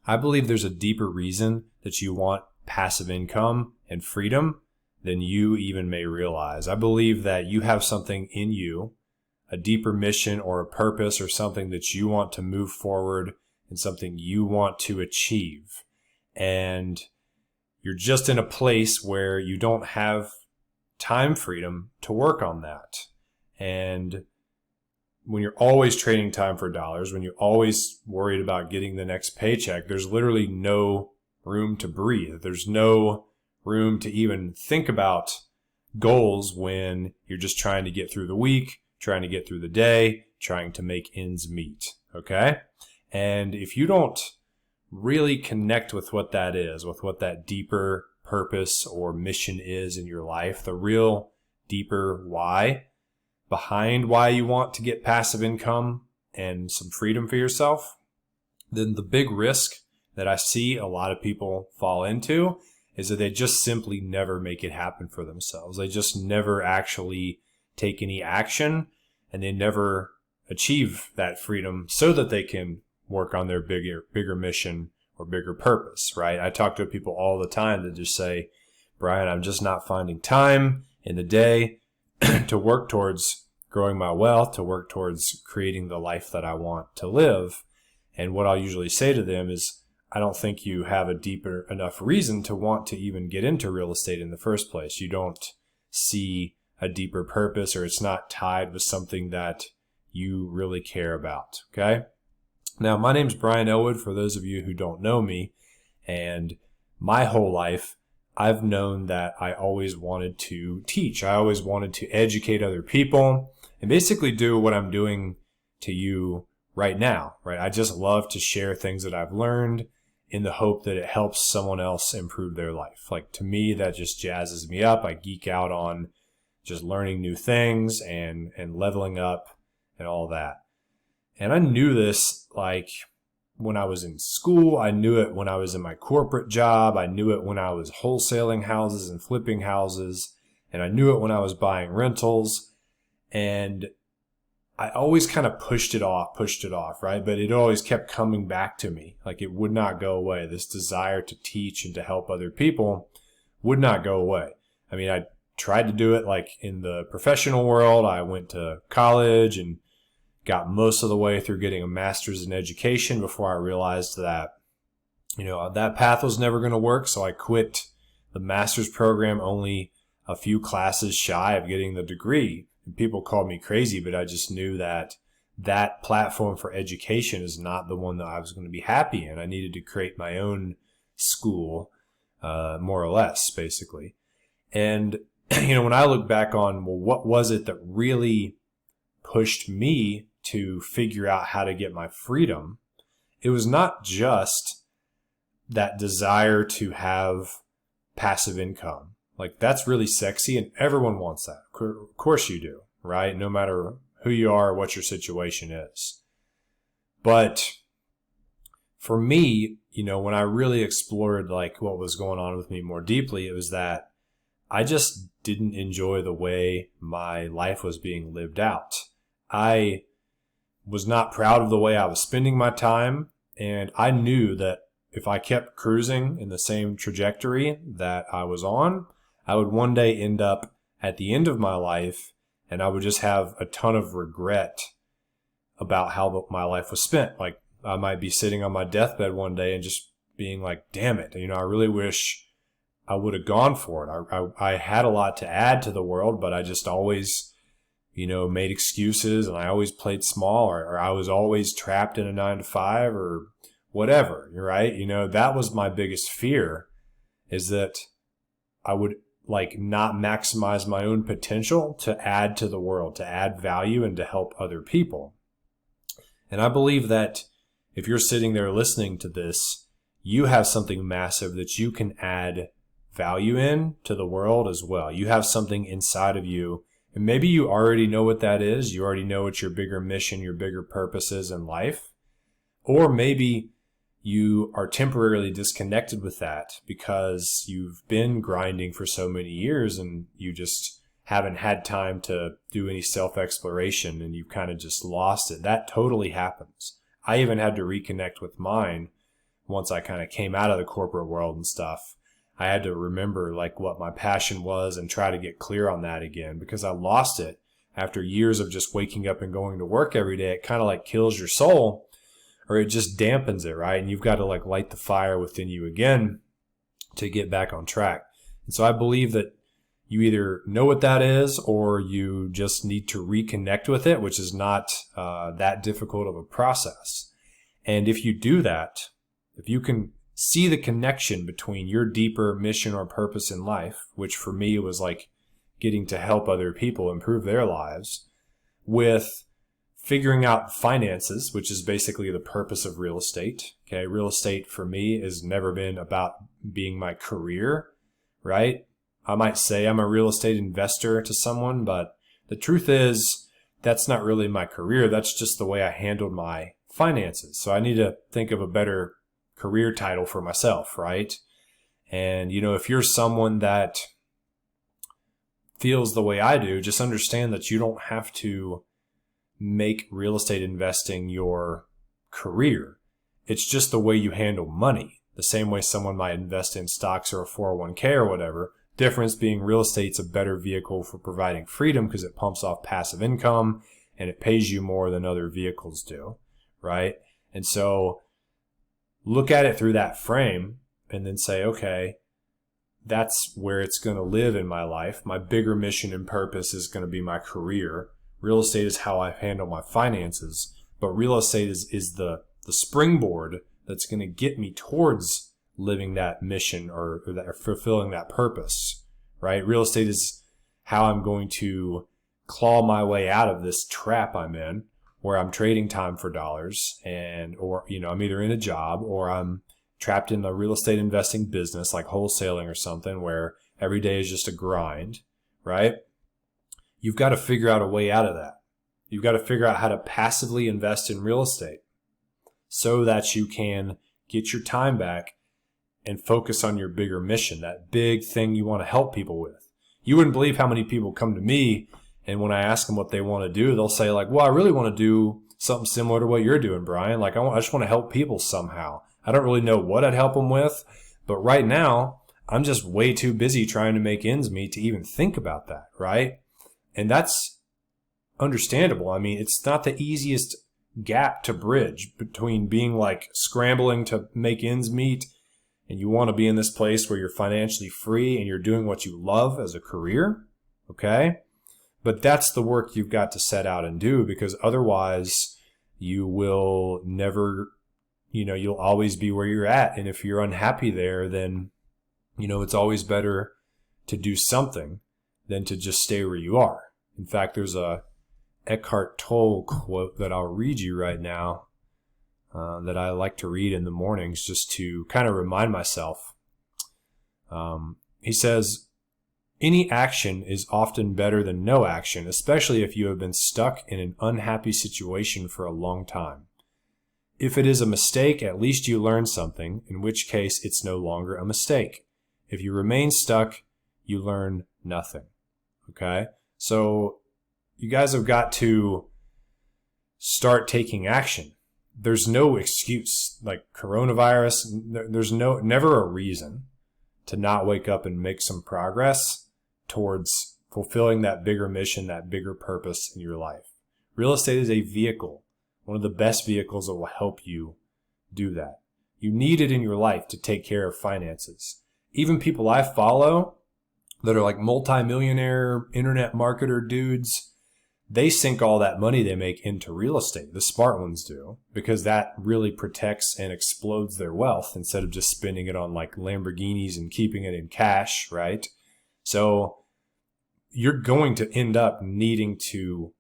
I believe there's a deeper reason that you want passive income and freedom than you even may realize. I believe that you have something in you, a deeper mission or a purpose or something that you want to move forward and something you want to achieve. And you're just in a place where you don't have time freedom to work on that. And when you're always trading time for dollars, when you're always worried about getting the next paycheck, there's literally no room to breathe. There's no room to even think about goals when you're just trying to get through the week, trying to get through the day, trying to make ends meet. Okay? And if you don't really connect with what that is, with what that deeper purpose or mission is in your life, the real deeper why behind why you want to get passive income and some freedom for yourself, then the big risk that I see a lot of people fall into is that they just simply never make it happen for themselves. They just never actually take any action, and they never achieve that freedom so that they can work on their bigger mission or bigger purpose, right? I talk to people all the time that just say, Brian, I'm just not finding time in the day to work towards growing my wealth, to work towards creating the life that I want to live. And what I'll usually say to them is, I don't think you have a deeper enough reason to want to even get into real estate in the first place. You don't see a deeper purpose, or it's not tied with something that you really care about, okay? Now, my name's Brian Ellwood, for those of you who don't know me, and my whole life, I've known that I always wanted to teach. I always wanted to educate other people and basically do what I'm doing to you right now, right? I just love to share things that I've learned in the hope that it helps someone else improve their life. Like, to me, that just jazzes me up. I geek out on just learning new things and leveling up and all that. And I knew this like when I was in school. I knew it when I was in my corporate job. I knew it when I was wholesaling houses and flipping houses. And I knew it when I was buying rentals. And I always kind of pushed it off, right? But it always kept coming back to me. Like, it would not go away. This desire to teach and to help other people would not go away. I mean, I tried to do it like in the professional world. I went to college and got most of the way through getting a master's in education before I realized that, that path was never going to work. So I quit the master's program only a few classes shy of getting the degree. And people called me crazy, but I just knew that that platform for education is not the one that I was going to be happy in. I needed to create my own school, more or less, basically. And, when I look back on, well, what was it that really pushed me to figure out how to get my freedom? It was not just that desire to have passive income. Like, that's really sexy and everyone wants that. Of course you do, right? No matter who you are or what your situation is. But for me, when I really explored like what was going on with me more deeply, it was that I just didn't enjoy the way my life was being lived out. I was not proud of the way I was spending my time, and I knew that if I kept cruising in the same trajectory that I was on, I would one day end up at the end of my life, and I would just have a ton of regret about how my life was spent. Like, I might be sitting on my deathbed one day and just being like, damn it, I really wish I would have gone for it. I had a lot to add to the world, but I just always, made excuses, and I always played small, or I was always trapped in a 9-to-5 or whatever, right? That was my biggest fear, is that I would like not maximize my own potential to add to the world, to add value and to help other people. And I believe that if you're sitting there listening to this, you have something massive that you can add value in to the world as well. You have something inside of you, and maybe you already know what that is. You already know what your bigger mission, your bigger purpose is in life. Or maybe you are temporarily disconnected with that because you've been grinding for so many years and you just haven't had time to do any self-exploration, and you've kind of just lost it. That totally happens. I even had to reconnect with mine once I kind of came out of the corporate world and stuff, I had to remember like what my passion was and try to get clear on that again, because I lost it after years of just waking up and going to work every day. It kind of like kills your soul, or it just dampens it, right? And you've got to like light the fire within you again to get back on track. And so I believe that you either know what that is, or you just need to reconnect with it, which is not that difficult of a process. And if you do that, if you can see the connection between your deeper mission or purpose in life, which for me was like getting to help other people improve their lives, with figuring out finances, which is basically the purpose of real estate. Okay, real estate for me has never been about being my career, right? I might say I'm a real estate investor to someone, but the truth is that's not really my career. That's just the way I handled my finances. So I need to think of a better career title for myself, right? And, if you're someone that feels the way I do, just understand that you don't have to make real estate investing your career. It's just the way you handle money. The same way someone might invest in stocks or a 401k or whatever. Difference being real estate's a better vehicle for providing freedom because it pumps off passive income and it pays you more than other vehicles do, right? And so look at it through that frame and then say, okay, that's where it's going to live in my life. My bigger mission and purpose is going to be my career. Real estate is how I handle my finances, but real estate is the springboard that's going to get me towards living that mission or fulfilling that purpose, right? Real estate is how I'm going to claw my way out of this trap I'm in, where I'm trading time for dollars, or I'm either in a job or I'm trapped in a real estate investing business like wholesaling or something where every day is just a grind, right? You've got to figure out a way out of that. You've got to figure out how to passively invest in real estate so that you can get your time back and focus on your bigger mission, that big thing you want to help people with. You wouldn't believe how many people come to me, and when I ask them what they want to do, they'll say like, well, I really want to do something similar to what you're doing, Brian. Like I just want to help people somehow. I don't really know what I'd help them with, but right now I'm just way too busy trying to make ends meet to even think about that, right? And that's understandable. I mean, it's not the easiest gap to bridge between being like scrambling to make ends meet and you want to be in this place where you're financially free and you're doing what you love as a career, okay? But that's the work you've got to set out and do, because otherwise you will never, you'll always be where you're at. And if you're unhappy there, then, it's always better to do something than to just stay where you are. In fact, there's a Eckhart Tolle quote that I'll read you right now that I like to read in the mornings just to kind of remind myself. He says, any action is often better than no action, especially if you have been stuck in an unhappy situation for a long time. If it is a mistake, at least you learn something, in which case it's no longer a mistake. If you remain stuck, you learn nothing. Okay? So you guys have got to start taking action. There's no excuse. Like coronavirus, there's never a reason to not wake up and make some progress towards fulfilling that bigger mission, that bigger purpose in your life. Real estate is a vehicle, one of the best vehicles that will help you do that. You need it in your life to take care of finances. Even people I follow that are like multi-millionaire internet marketer dudes, they sink all that money they make into real estate. The smart ones do, because that really protects and explodes their wealth instead of just spending it on like Lamborghinis and keeping it in cash, right? So you're going to end up needing to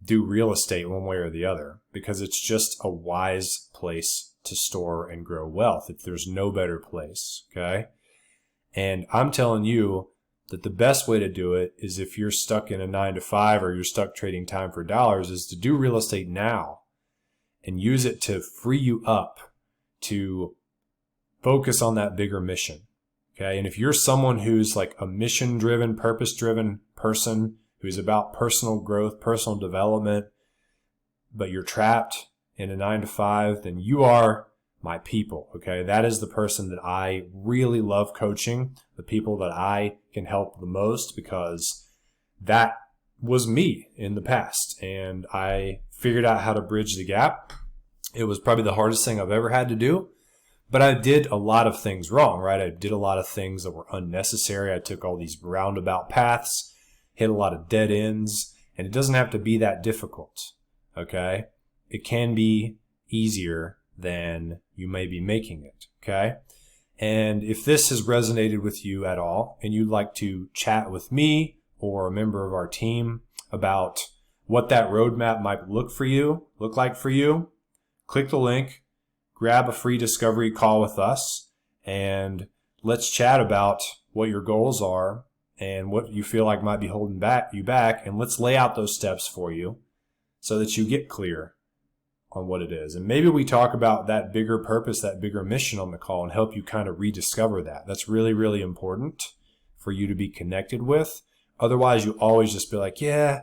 do real estate one way or the other, because it's just a wise place to store and grow wealth. If there's no better place, okay? And I'm telling you that the best way to do it is, if you're stuck in a 9-to-5 or you're stuck trading time for dollars, is to do real estate now and use it to free you up to focus on that bigger mission. Okay. And if you're someone who's like a mission driven, purpose driven person who's about personal growth, personal development, but you're trapped in a 9-to-5, then you are my people. Okay. That is the person that I really love coaching, the people that I can help the most, because that was me in the past. And I figured out how to bridge the gap. It was probably the hardest thing I've ever had to do, but I did a lot of things wrong, right? I did a lot of things that were unnecessary. I took all these roundabout paths, hit a lot of dead ends, and it doesn't have to be that difficult. Okay. It can be easier than you may be making it. Okay. And if this has resonated with you at all and you'd like to chat with me or a member of our team about what that roadmap might look like for you, click the link, grab a free discovery call with us, and let's chat about what your goals are and what you feel like might be holding you back, and let's lay out those steps for you so that you get clear on what it is. And maybe we talk about that bigger purpose, that bigger mission on the call, and help you kind of rediscover that. That's really, really important for you to be connected with. Otherwise, you always just be like, yeah,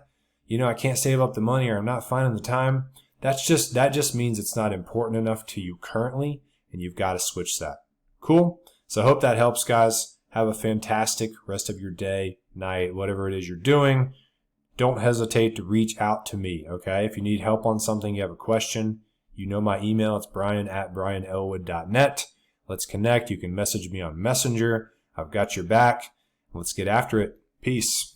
I can't save up the money, or I'm not finding the time. That just means it's not important enough to you currently, and you've got to switch that. Cool? So I hope that helps, guys. Have a fantastic rest of your day, night, whatever it is you're doing. Don't hesitate to reach out to me, okay? If you need help on something, you have a question, you know my email. It's brian@brianellwood.net. Let's connect. You can message me on Messenger. I've got your back. Let's get after it. Peace.